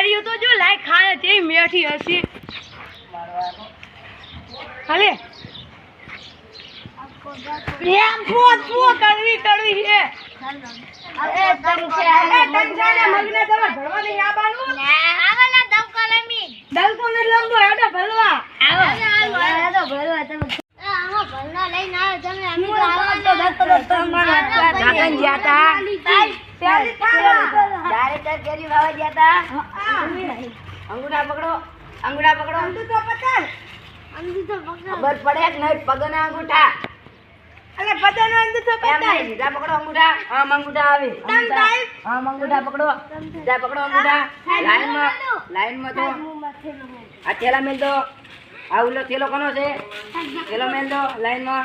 કેરીઓ તો જો લાઈ ખાય છે મીઠી હશે હાલે પ્રેમ પો કડવી કડવી છે અરે તન છે ને મગને તમે ભરવા નહીં આવવાનું આવે ના દવકા લમી દવકો ને લંબો એડો ભરવા આવો તો ભરવા તમે આમાં ભરવા લઈને આવે તમે અમે તો આવવાનું તો તમારા કાકન જાતા ડાયરેક્ટર કેરી વાવા જાતા અંગૂઠા પકડો અંગૂઠા પકડો અંગૂઠો તો પકડ ખબર પડે કે નહીં પગના અંગૂઠા અલે પગનો અંગૂઠો પકડ સીધા પકડો અંગૂઠા હા અંગૂઠા આવે હા અંગૂઠા પકડો સીધા પકડો અંગૂઠા લાઈનમાં તો આ થેલા મેલ દો આ ઉલો થેલો કોનો છે થેલો મેલ દો લાઈનમાં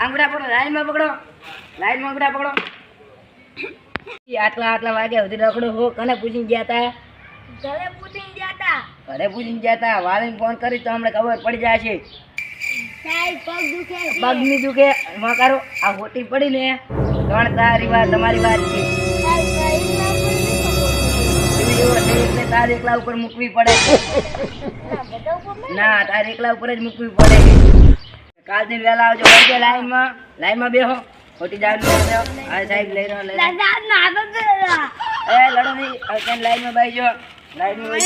અંગૂઠા પકડો લાઈનમાં અંગૂઠા પકડો આટલા વાગ્યા સુધી રખડો હો કને પૂછીને ગયા તા ઘરે પૂછીને ગયા તા વાલીને ફોન કરી તો હમણાં ખબર પડી જાય છે પગ ની દુખે માં કરો આ હોટી પડી ને ત્રણ તારી વાત તમારી વાત છે તાર એકલા ઉપર મૂકવી પડે ના તાર એકલા ઉપર જ મૂકવી પડે કાલ દિન વહેલા આવજો વળજો લાઈનમાં બેહો ખોટી જાવ આ સાહેબ લઈ રહ્યો એ લડો નહીં લાઈનમાં બેસજો લાઈનમાં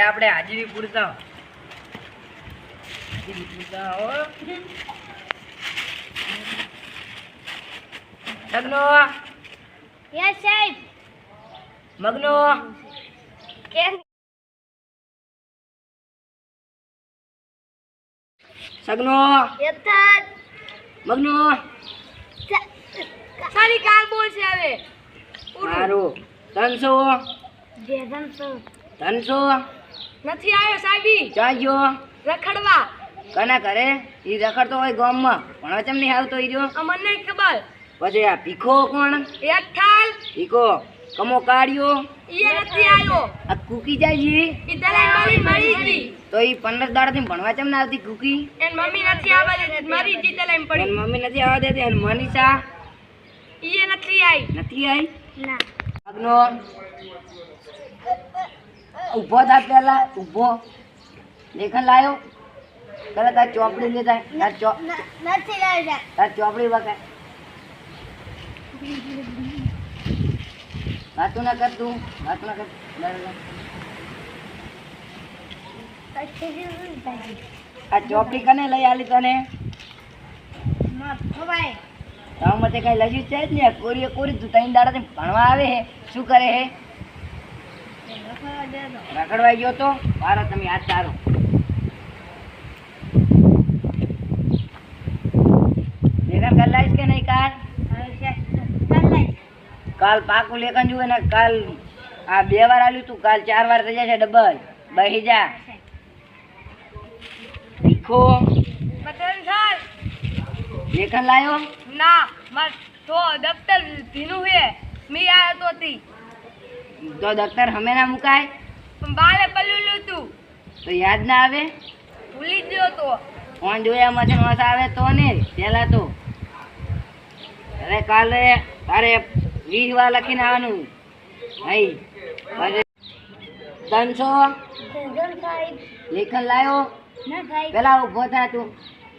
આપણે હાજીવી પૂરતા મગનો મગનો સગનો મગનો સારી કાલ બોલ છે હવે મારું 300 નથી આવ્યો સાહેબી જાજો રખડવા કના કરે ઈ રખડતો હોય ગામમાં પણ ચમ નહીં આવતો ઈ જો અમને નહીં ખબર પછી આ ભીખો કોણ એક થાલ ભીખો કમો કાઢ્યો ઈ નથી આવ્યો આ કુકી જાયજી ઈ તલાઈ મરી ગઈ તો ઈ 15 દાડાથી ભણવા ચમ ના આવતી કુકી એન મમ્મી નથી આવવા દેતી મરી ગઈ તલાઈ પડી એન મમ્મી નથી આવવા દેતી એન મનીષા ઈ નથી આવી ના આગનો ઉભો થા પેલા ઉભો લેખન લાયો પેલા તાર ચોપડી લેતા નથી લાવ્યા તાર ચોપડી વગર વાતું ના કર તું વાતું ના કર આ ચોપડી કને લઈ આલી તને તાવ મતે કઈ લજ્યું છે જ ને કોરી તું ત્રણ દાડાથી ભણવા આવે હે શું કરે હે રખડવાઈ ગયો તો મારો તમે હાથ સારો લેખન કર લાઈશ કે નહીં કાલ પાકું લેખન જુએ ને કાલ આ 2 વાર આલ્યું તું કાલ 4 વાર થઈ જશે ડબલ બહી જા ભીખો લેખન લાયો ના મત તો દફતર ભીનું હે મી આયો તો તી તો દફતર હમે ના મુકાય બાલે પલ્લુલું તું તો યાદ ના આવે ભૂલી ગયો તો ફોન જોયા મથે નોસ આવે તો ને પેલા તો અરે કાલે તારે 20 વાર લખીને આવવાનું ભાઈ 300 લેખન લાયો પેલા ઉભો થા તું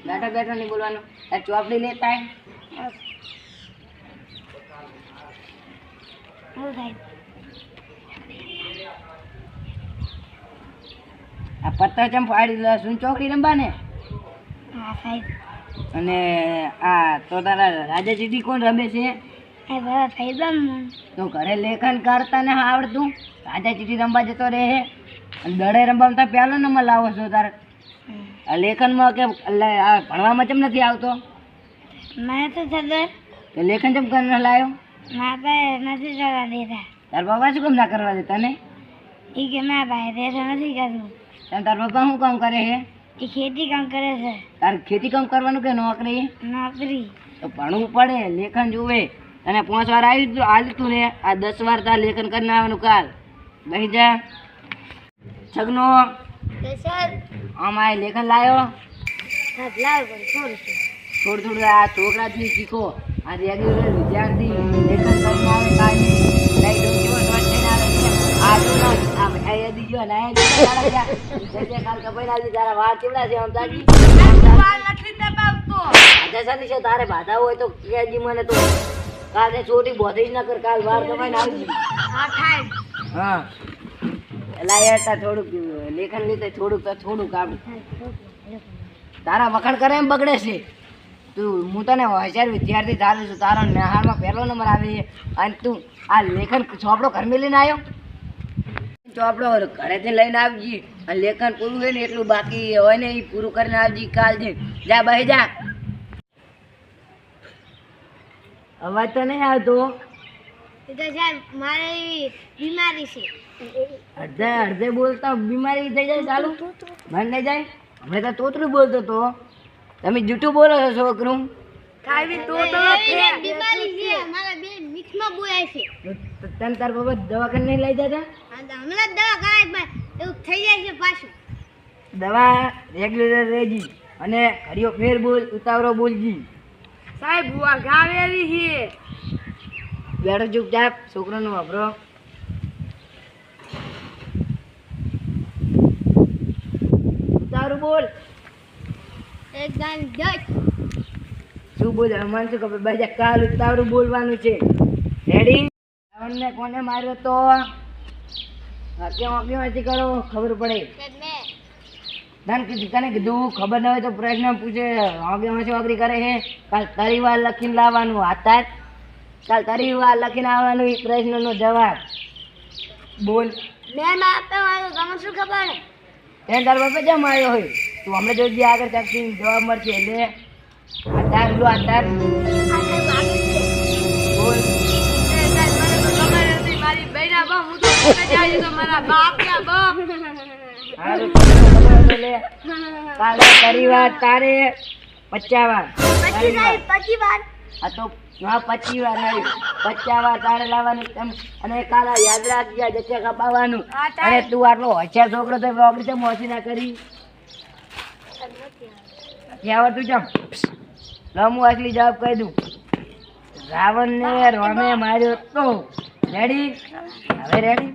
બેઠો નહીં બોલવાનું ચોપડી લેતા આ પત્તા ચમ ફાડી શું ચોકડી રંબા ને અને આ તો તારા રાજા ચીટી કોણ રમે છે તો ઘરે લેખન કરતા ને આવડતું રાજા ચીટી રમવા જતો રહે દડે રમવા પહેલો નંબર લાવો છો તારે લેખનમાં કે ભણવામાં ચમ નથી આવતો તો લેખન ચમ કર લાયો નથી કરવા દેતા તાર બાબા શું કામ ના કરવા દેતા ને એ કે ના ભાઈ દેતા નથી કરવું તાર પપ્પા શું કામ કરે છે એ ખેતી કામ કરે છે તાર ખેતી કામ કરવાનું કે નોકરી તો ભણવું પડે લેખન જોવે અને 5 વાર આવ્યું તું ને આ 10 વાર તાર લેખન કરીને આવવાનું કાલ બહી જા સગનો આમાં લેખન લાયો થોડું આ છોકરાથી શીખો. આ રેગ્યુલર વિદ્યાર્થી લેખન કરીને આવે કાંઈ નહીં કેવો સ્વચ્છ થઈને આવે છે. આ જો ના આમ યાદી જો ના કાલ કપાઈ નાખી તારા વાળ કેવડા છે અમદાજી સની છે તારે બાધા હોય તો કહેજી મને તો કાલે છોટી બોધી જ ના કર કાલ વાળ કપાઈને આવજી. હા એલા યાર થોડુંક લેખન લીધે થોડુંક કામ તારા વખાણ કરે એમ બગડે છે. તું હું તને હોશિયાર વિદ્યાર્થી ધારું છું. તારો નિહાળમાં પહેલો નંબર આવે છે અને તું આ લેખન ચોપડો ઘરમાં લઈને આવ્યો. ચોપડો ઘરેથી લઈને આવજી અને લેખન પૂરું હોય ને એટલું બાકી હોય ને એ પૂરું કરીને આવજી કાલ જે જા બહી જા. અવાજ તો નહીં આવતો. મારી બીમારી છે. અડધે બોલતા બીમારી થઈ જાય ચાલુ મને નહીં જાય. હમણાં તો તોતરું બોલતો તો તમે જૂઠું બોલો છો છોકરું. બીમારી છે મારા બે મિક્સમાં બોલાય છે. તને તાર બાબા દવાખાને નહીં લઈ જતા. હમણાં દવા કરાય પણ એવું થઈ જાય છે પાછું. દવા રેગ્યુલર રહેજી અને ઘડીઓ ફેર બોલ ઉતાવળો બોલજી. સાહેબ બુઆ ગાવેલી છે. બેઠો ચૂપચાપ છોકરાનું વાપરો. ઉતાવળું બોલ. એક ગાન જજ શું બોલ મને શું ખબર બીજા કાલ ઉતાવળું બોલવાનું છે. રેડી. રાવણને કોને માર્યો તો વાંચી કરો ખબર પડે. તને કીધું ખબર ન હોય તો પ્રશ્ન પૂછે. વાંચી કરે છે. કાલ તારી વાર લખીને લાવવાનું હાથ કાલ તારી વાર લખીને આવવાનું એ પ્રશ્નનો જવાબ બોલ. મેમ આપવાનો તમને શું ખબર એને તાર બાપે જમ આવ્યો હોય તું હમણાં જોઈ આગળ ચાકથી જવાબ મળશે એટલે આધાર લો આધાર બોલ. મારી બહેના બહુ હું તો જાય તો મારા બાપના બહુ કાલે તારી વાર તારે 50 વાર 25 વાર આ તો 25 વાર આવી 50 વાર તારે લાવવાની. અને કાલે યાદ રાખજે જશે કપાવવાનું. અને તું આટલો હોશિયાર છોકરો તો આપડી તો મોસી ના કરી આવડતું ચમ હું આટલી જવાબ કહી દઉં. રાવણ ને રોમે માર્યો તો રેડી. હવે રેડી.